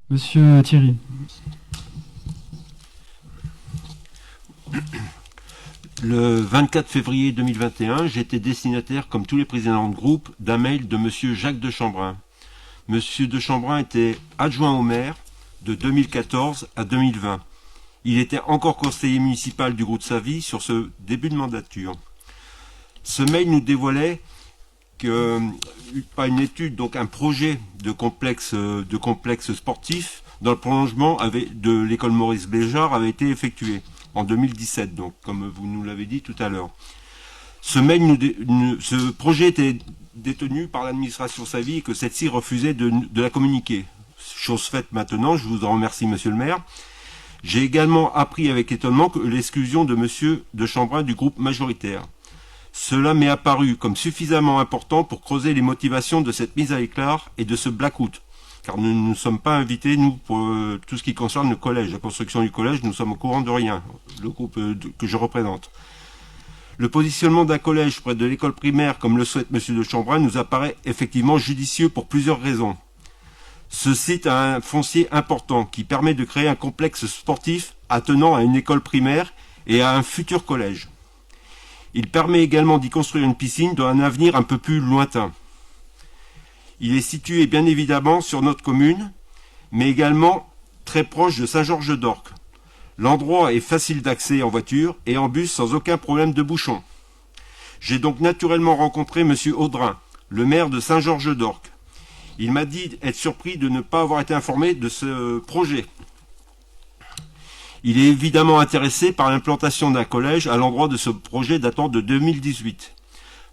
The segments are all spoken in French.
Monsieur Thierry. Le 24 février 2021, j'étais destinataire, comme tous les présidents de groupe, d'un mail de monsieur Jacques de Chambrin. Monsieur de Chambrin était adjoint au maire de 2014 à 2020. Il était encore conseiller municipal du groupe de sa vie sur ce début de mandature. Ce mail nous dévoilait que, pas une étude, donc un projet de complexe sportif dans le prolongement de l'école Maurice Béjart avait été effectué en 2017, donc comme vous nous l'avez dit tout à l'heure. Ce projet était détenu par l'administration Savy et que celle-ci refusait de la communiquer. Chose faite maintenant, je vous en remercie monsieur le maire. J'ai également appris avec étonnement que l'exclusion de monsieur de Chambrin du groupe majoritaire. Cela m'est apparu comme suffisamment important pour creuser les motivations de cette mise à l'écart et de ce blackout. Car nous ne sommes pas invités, nous, pour tout ce qui concerne le collège, la construction du collège, nous sommes au courant de rien, le groupe que je représente. Le positionnement d'un collège près de l'école primaire, comme le souhaite M. de Chambrin, nous apparaît effectivement judicieux pour plusieurs raisons. Ce site a un foncier important qui permet de créer un complexe sportif attenant à une école primaire et à un futur collège. Il permet également d'y construire une piscine dans un avenir un peu plus lointain. Il est situé bien évidemment sur notre commune, mais également très proche de Saint-Georges-d'Orques. L'endroit est facile d'accès en voiture et en bus sans aucun problème de bouchon. J'ai donc naturellement rencontré M. Audrin, le maire de Saint-Georges-d'Orques. Il m'a dit être surpris de ne pas avoir été informé de ce projet. Il est évidemment intéressé par l'implantation d'un collège à l'endroit de ce projet datant de 2018.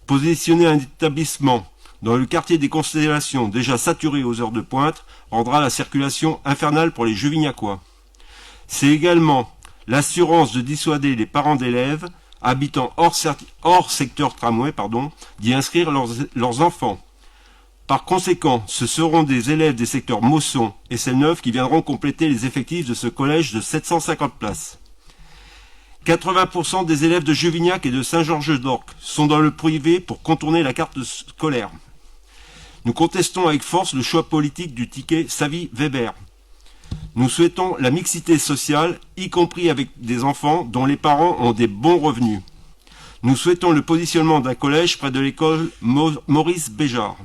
Positionner un établissement dans le quartier des Constellations, déjà saturé aux heures de pointe, rendra la circulation infernale pour les Juvignacois. C'est également l'assurance de dissuader les parents d'élèves habitant hors secteur tramway, d'y inscrire leurs enfants. Par conséquent, ce seront des élèves des secteurs Mosson et Seine-Neuve qui viendront compléter les effectifs de ce collège de 750 places. 80% des élèves de Juvignac et de Saint-Georges-d'Orques sont dans le privé pour contourner la carte scolaire. Nous contestons avec force le choix politique du ticket Savy-Weber. Nous souhaitons la mixité sociale, y compris avec des enfants dont les parents ont des bons revenus. Nous souhaitons le positionnement d'un collège près de l'école Maurice Béjart.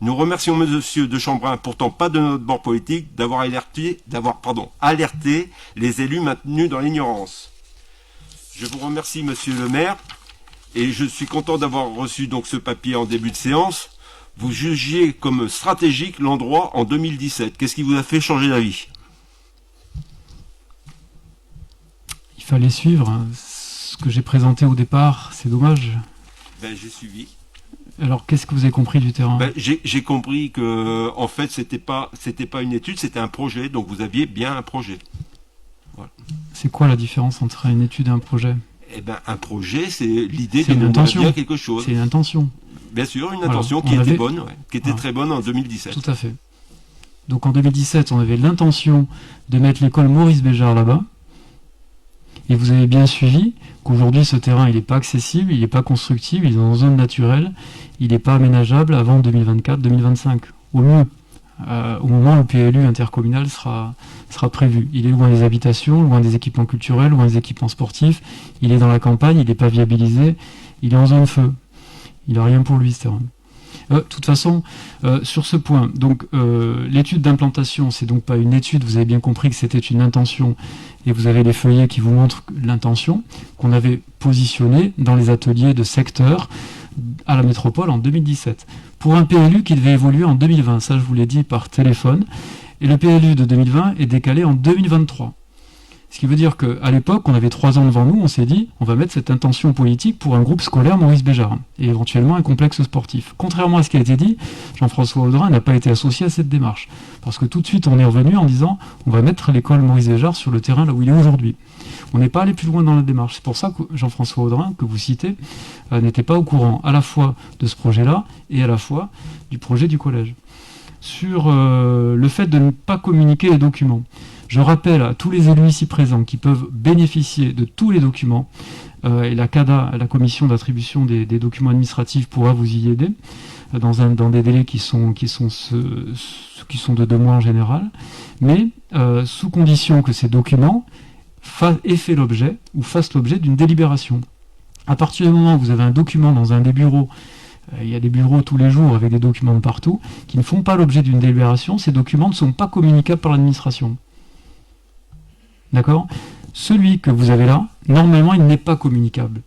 Nous remercions monsieur de Chambrin, pourtant pas de notre bord politique, d'avoir alerté les élus maintenus dans l'ignorance. Je vous remercie monsieur le maire et je suis content d'avoir reçu donc ce papier en début de séance. Vous jugiez comme stratégique l'endroit en 2017. Qu'est-ce qui vous a fait changer d'avis ? Il fallait suivre ce que j'ai présenté au départ, c'est dommage. J'ai suivi. Alors, qu'est-ce que vous avez compris du terrain ? J'ai compris que, en fait, c'était pas une étude, c'était un projet. Donc, vous aviez bien un projet. Voilà. C'est quoi la différence entre une étude et un projet ? Un projet, c'est l'idée de mener bien quelque chose. C'est une intention. Bien sûr, une intention qui était bonne, qui était très bonne en 2017. Tout à fait. Donc, en 2017, on avait l'intention de mettre l'école Maurice Béjart là-bas. Et vous avez bien suivi qu'aujourd'hui, ce terrain, il n'est pas accessible, il n'est pas constructible, il est en zone naturelle, il n'est pas aménageable avant 2024-2025. Au mieux, au moment où le PLU intercommunal sera prévu. Il est loin des habitations, loin des équipements culturels, loin des équipements sportifs. Il est dans la campagne, il n'est pas viabilisé, il est en zone feu. Il n'a rien pour lui, ce terrain. De toute façon, sur ce point, donc l'étude d'implantation, c'est donc pas une étude, vous avez bien compris que c'était une intention, et vous avez les feuillets qui vous montrent l'intention qu'on avait positionnée dans les ateliers de secteur à la métropole en 2017, pour un PLU qui devait évoluer en 2020, ça je vous l'ai dit par téléphone, et le PLU de 2020 est décalé en 2023. Ce qui veut dire qu'à l'époque, on avait 3 ans devant nous, on s'est dit, on va mettre cette intention politique pour un groupe scolaire Maurice Béjart, et éventuellement un complexe sportif. Contrairement à ce qui a été dit, Jean-François Audrin n'a pas été associé à cette démarche. Parce que tout de suite, on est revenu en disant, on va mettre l'école Maurice Béjart sur le terrain là où il est aujourd'hui. On n'est pas allé plus loin dans la démarche. C'est pour ça que Jean-François Audrin, que vous citez, n'était pas au courant à la fois de ce projet-là, et à la fois du projet du collège. Sur le fait de ne pas communiquer les documents. Je rappelle à tous les élus ici présents qui peuvent bénéficier de tous les documents, et la CADA, la commission d'attribution des documents administratifs, pourra vous y aider dans des délais qui sont de 2 mois en général, mais sous condition que ces documents aient fait l'objet ou fassent l'objet d'une délibération. À partir du moment où vous avez un document dans un des bureaux, il y a des bureaux tous les jours avec des documents de partout, qui ne font pas l'objet d'une délibération, ces documents ne sont pas communicables par l'administration. D'accord ? Celui que vous avez là, normalement, il n'est pas communicable.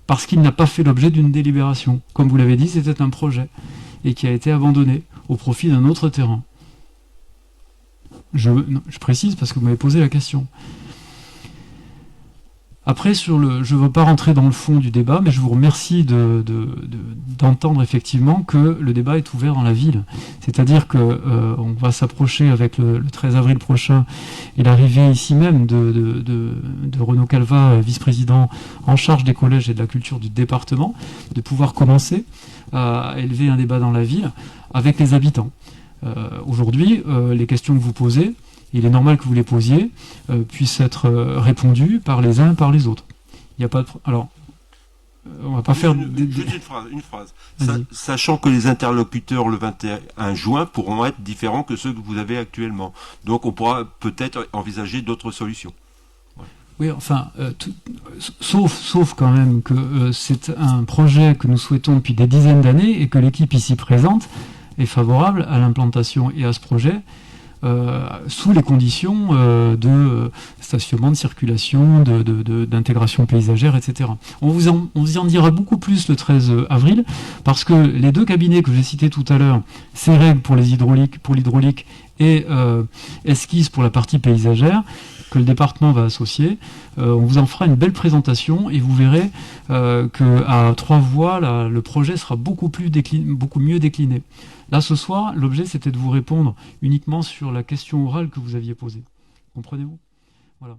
Parce qu'il n'a pas fait l'objet d'une délibération. Comme vous l'avez dit, c'était un projet. Et qui a été abandonné au profit d'un autre terrain. Je précise parce que vous m'avez posé la question. Après, je ne veux pas rentrer dans le fond du débat, mais je vous remercie d'entendre effectivement que le débat est ouvert dans la ville. C'est-à-dire qu'on va s'approcher avec le 13 avril prochain et l'arrivée ici même de Renaud Calva, vice-président en charge des collèges et de la culture du département, de pouvoir commencer à élever un débat dans la ville avec les habitants. Aujourd'hui, les questions que vous posez, il est normal que vous les posiez, puissent être répondues par les uns et par les autres. Il n'y a pas de... Alors, on va pas faire... Juste une phrase. Sachant que les interlocuteurs le 21 juin pourront être différents que ceux que vous avez actuellement. Donc on pourra peut-être envisager d'autres solutions. Ouais. Oui, enfin, sauf quand même que c'est un projet que nous souhaitons depuis des dizaines d'années et que l'équipe ici présente est favorable à l'implantation et à ce projet, sous les conditions de stationnement, de circulation, d'intégration paysagère, etc. On vous en dira beaucoup plus le 13 avril, parce que les 2 cabinets que j'ai cités tout à l'heure, CEREG pour l'hydraulique et Esquisse pour la partie paysagère, que le département va associer, on vous en fera une belle présentation et vous verrez qu'à 3 voies, le projet sera beaucoup mieux décliné. Là, ce soir, l'objet, c'était de vous répondre uniquement sur la question orale que vous aviez posée. Comprenez-vous ? Voilà.